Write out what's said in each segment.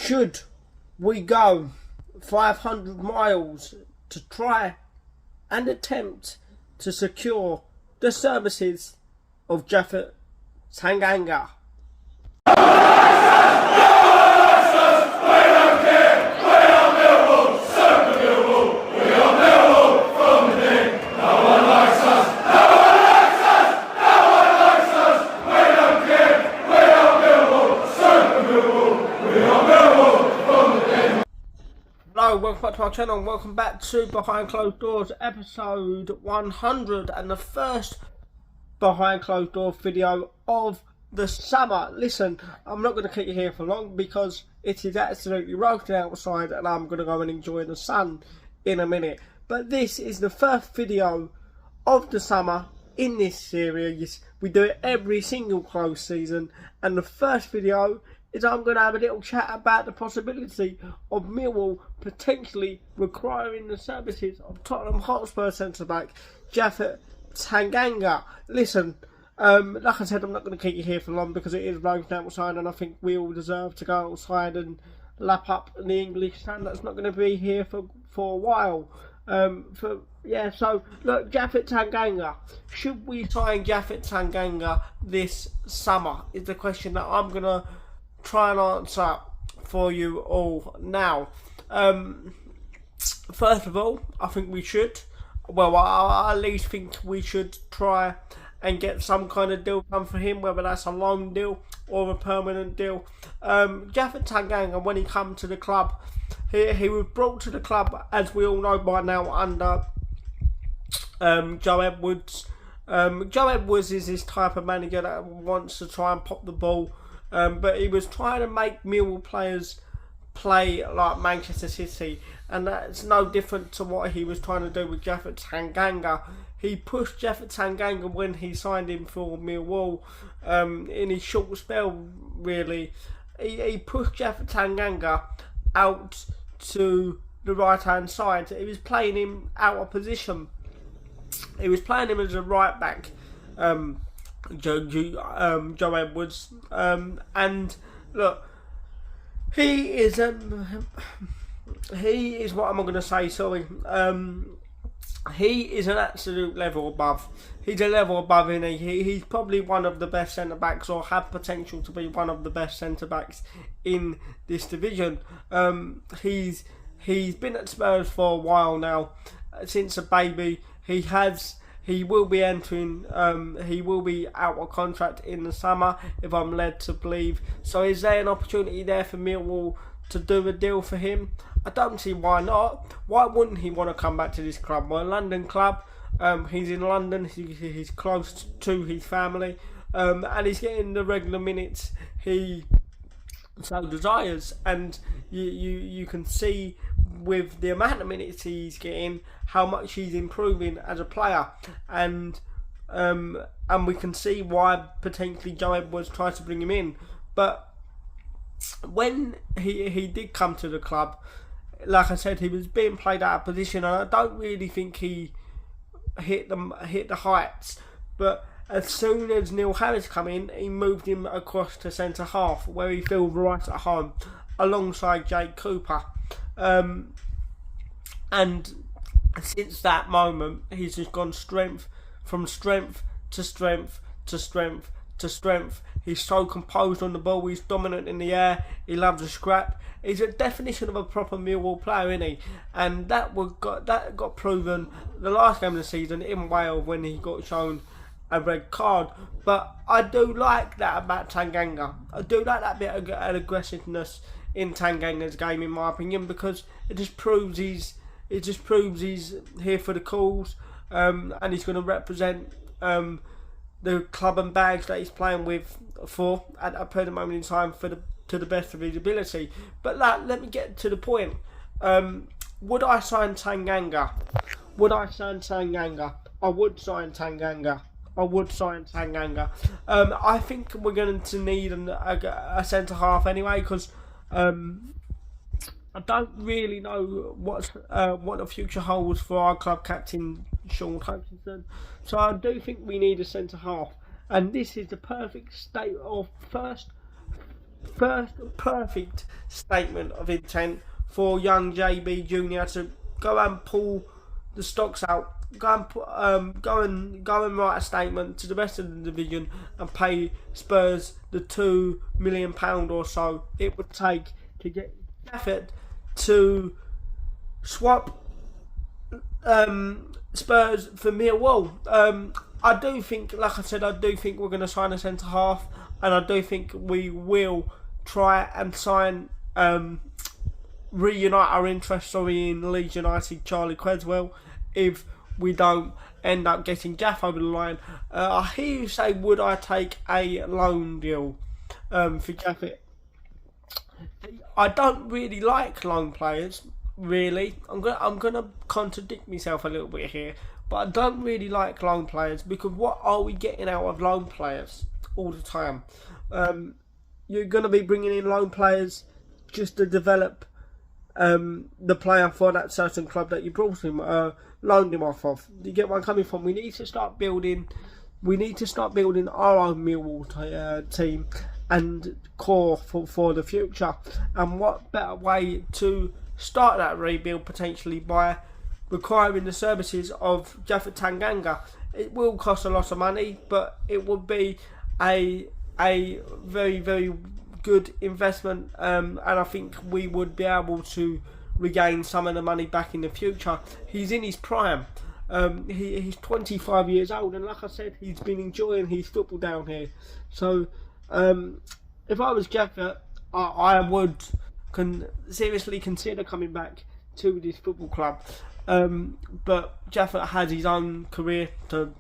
Should we go 500 miles to try and attempt to secure the services of Japhet Tanganga? Hello, welcome back to our channel and welcome back to Behind Closed Doors episode 100 and the first Behind Closed Doors video of the summer. Listen, I'm not going to keep you here for long because it is absolutely roasting outside and I'm going to go and enjoy the sun in a minute. But this is the first video of the summer in this series. We do it every single close season, and the first video is I'm going to have a little chat about the possibility of Millwall potentially requiring the services of Tottenham Hotspur centre-back Japhet Tanganga. Listen, like I said, I'm not going to keep you here for long because it is raining outside and I think we all deserve to go outside and lap up the English sun that's not going to be here for a while. So look, Japhet Tanganga. Should we sign Japhet Tanganga this summer is the question that I'm going to try and answer for you all now. First of all, I think we should. Well, I at least think we should try and get some kind of deal done for him, whether that's a loan deal or a permanent deal. Japhet Tanganga, when he came to the club, he was brought to the club, as we all know by now, under Joe Edwards. Joe Edwards is this type of manager that wants to try and pop the ball. But he was trying to make Millwall players play like Manchester City, and that's no different to what he was trying to do with Japhet Tanganga. He pushed Japhet Tanganga when he signed him for Millwall in his short spell, really. He pushed Japhet Tanganga out to the right hand side. He was playing him out of position. He was playing him as a right back. Joe Edwards, and look, he is what am I going to say? Sorry, he is an absolute level above. He's a level above, isn't he? He's probably one of the best centre backs, or have potential to be one of the best centre backs in this division. He's been at Spurs for a while now, since a baby. He will be entering, he will be out of contract in the summer, if I'm led to believe. So is there an opportunity there for Millwall to do a deal for him? I don't see why not. Why wouldn't he want to come back to this club? We're a London club. He's in London. He's close to his family. And he's getting the regular minutes he so desires. And you can see with the amount of minutes he's getting, how much he's improving as a player, and we can see why potentially Joe Edwards tried to bring him in. But when he did come to the club, like I said, he was being played out of position, and I don't really think he hit the heights. But as soon as Neil Harris come in, he moved him across to centre half, where he feels right at home, alongside Jake Cooper. And since that moment, he's just gone from strength to strength to strength to strength. He's so composed on the ball, he's dominant in the air, he loves a scrap. He's a definition of a proper Millwall player, isn't he? And that got proven the last game of the season in Wales when he got shown a red card. But I do like that about Tanganga. I do like that bit of aggressiveness in Tanganga's game, in my opinion, because it just proves he's here for the cause, and he's going to represent the club and bags that he's playing with for at a present moment in time to the best of his ability. But let me get to the point. Would I sign Tanganga? I would sign Tanganga. I think we're going to need a centre half anyway, because I don't really know what the future holds for our club captain Sean Hutchinson. So I do think we need a centre half, and this is the perfect state of first perfect statement of intent for young JB Junior to go and pull the stocks out, go and write a statement to the rest of the division and pay Spurs the £2 million or so it would take to get Jaffet to swap Spurs for Millwall. I do think, like I said, I do think we're going to sign a centre half, and I do think we will try and sign, reunite our interest in Leeds United, Charlie Creswell, if we don't end up getting Jaff over the line. I hear you say, would I take a loan deal for Jaffet? I don't really like loan players, really. I'm gonna contradict myself a little bit here, but I don't really like loan players, because what are we getting out of loan players all the time? You're gonna be bringing in loan players just to develop the player for that certain club that you brought him, loaned him off of. Do you get where I'm coming from? We need to start building our own Millwall team and core for the future. And what better way to start that rebuild, potentially, by requiring the services of Japhet Tanganga. It will cost a lot of money, but it would be a very, very good investment, and I think we would be able to regain some of the money back in the future. He's in his prime. He's 25 years old, and like I said, he's been enjoying his football down here. So if I was Japhet, I would seriously consider coming back to this football club. But Japhet has his own career to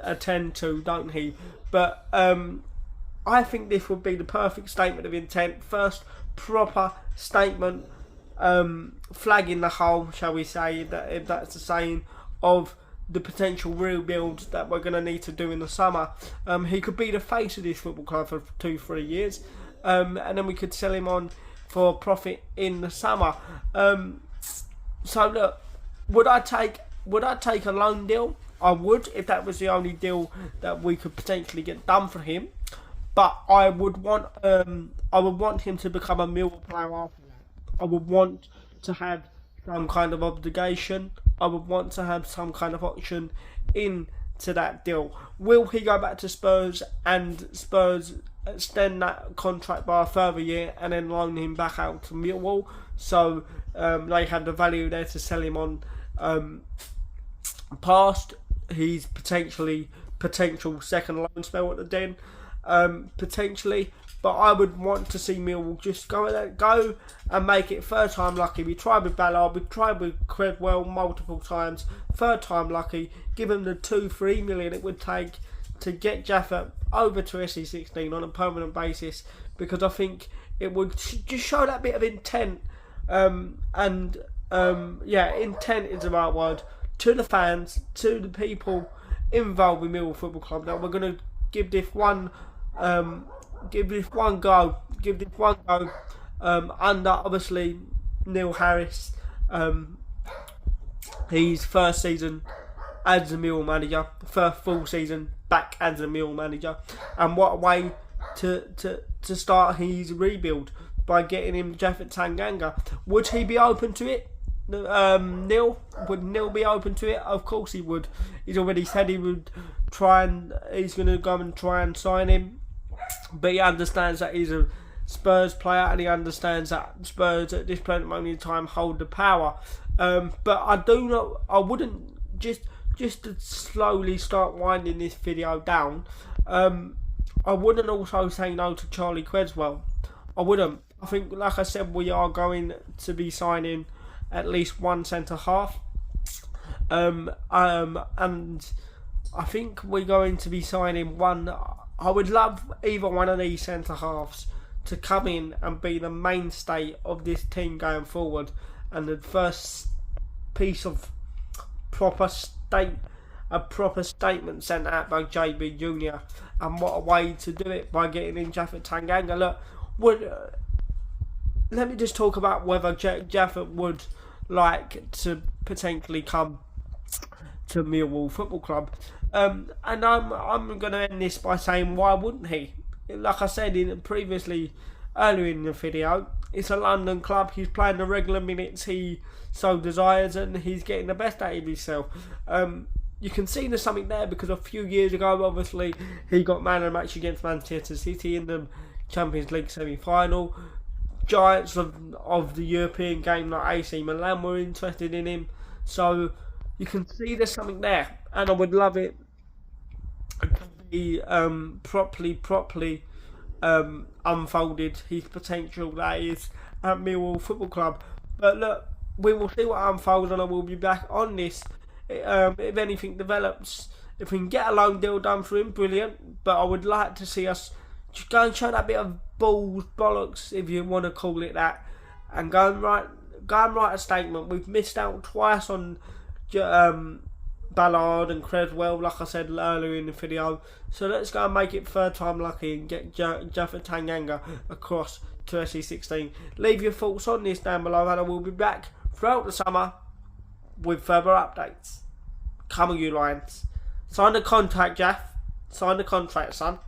attend to, don't he? But I think this would be the perfect statement of intent. First proper statement, flagging the whole, shall we say, if that's the saying, of the potential rebuild that we're going to need to do in the summer. He could be the face of this football club for 2-3 years, and then we could sell him on for profit in the summer. So look, would I take a loan deal? I would, if that was the only deal that we could potentially get done for him. But I would want him to become a Millwall player after that. I would want to have some kind of obligation. I would want to have some kind of option into that deal. Will he go back to Spurs and Spurs extend that contract by a further year and then loan him back out to Millwall? So they have the value there to sell him on past his potential second loan spell at the Den. Potentially, but I would want to see Millwall just go and make it third time lucky. We tried with Ballard, we tried with Creswell multiple times. Third time lucky, give him the 2-3 million it would take to get Japhet over to SE16 on a permanent basis, because I think it would just show that bit of intent, intent is the right word, to the fans, to the people involved with Millwall Football Club, that we're going to give this one go under, obviously, Neil Harris, his first season as a Millwall manager, first full season back as a Millwall manager, and what a way to start his rebuild by getting him Japhet Tanganga. Would he be open to it? Neil? Would Neil be open to it? Of course he would. He's already said he would he's going to go and try and sign him, but he understands that he's a Spurs player, and he understands that Spurs at this present moment in time hold the power. But I wouldn't, just to slowly start winding this video down, I wouldn't also say no to Charlie Creswell. I wouldn't. I think, like I said, we are going to be signing at least one centre half, and I think we're going to be signing one. I would love either one of these centre halves to come in and be the mainstay of this team going forward, and the first piece of proper statement sent out by JB Junior. And what a way to do it, by getting in Japhet Tanganga. Look, let me just talk about whether Japhet would like to potentially come to Millwall Football Club. And I'm going to end this by saying, why wouldn't he? like I said previously earlier in the video, it's a London club. He's playing the regular minutes he so desires, and he's getting the best out of himself. You can see there's something there because a few years ago, obviously, he got man of the match against Manchester City in the Champions League semi-final. Giants of the European game like AC Milan were interested in him. So you can see there's something there, and I would love it to be properly unfolded, his potential that is at Millwall Football Club. But look, we will see what unfolds, and I will be back on this if anything develops. If we can get a loan deal done for him, brilliant. But I would like to see us just go and show that bit of bollocks, if you want to call it that, and go and write a statement. We've missed out twice on Ballard and Creswell, like I said earlier in the video. So let's go and make it third time lucky and get Jaffa Tanganga across to SE16. Leave your thoughts on this down below, and I will be back throughout the summer with further updates. Come on, you Lions. Sign the contract, Jaff. Sign the contract, son.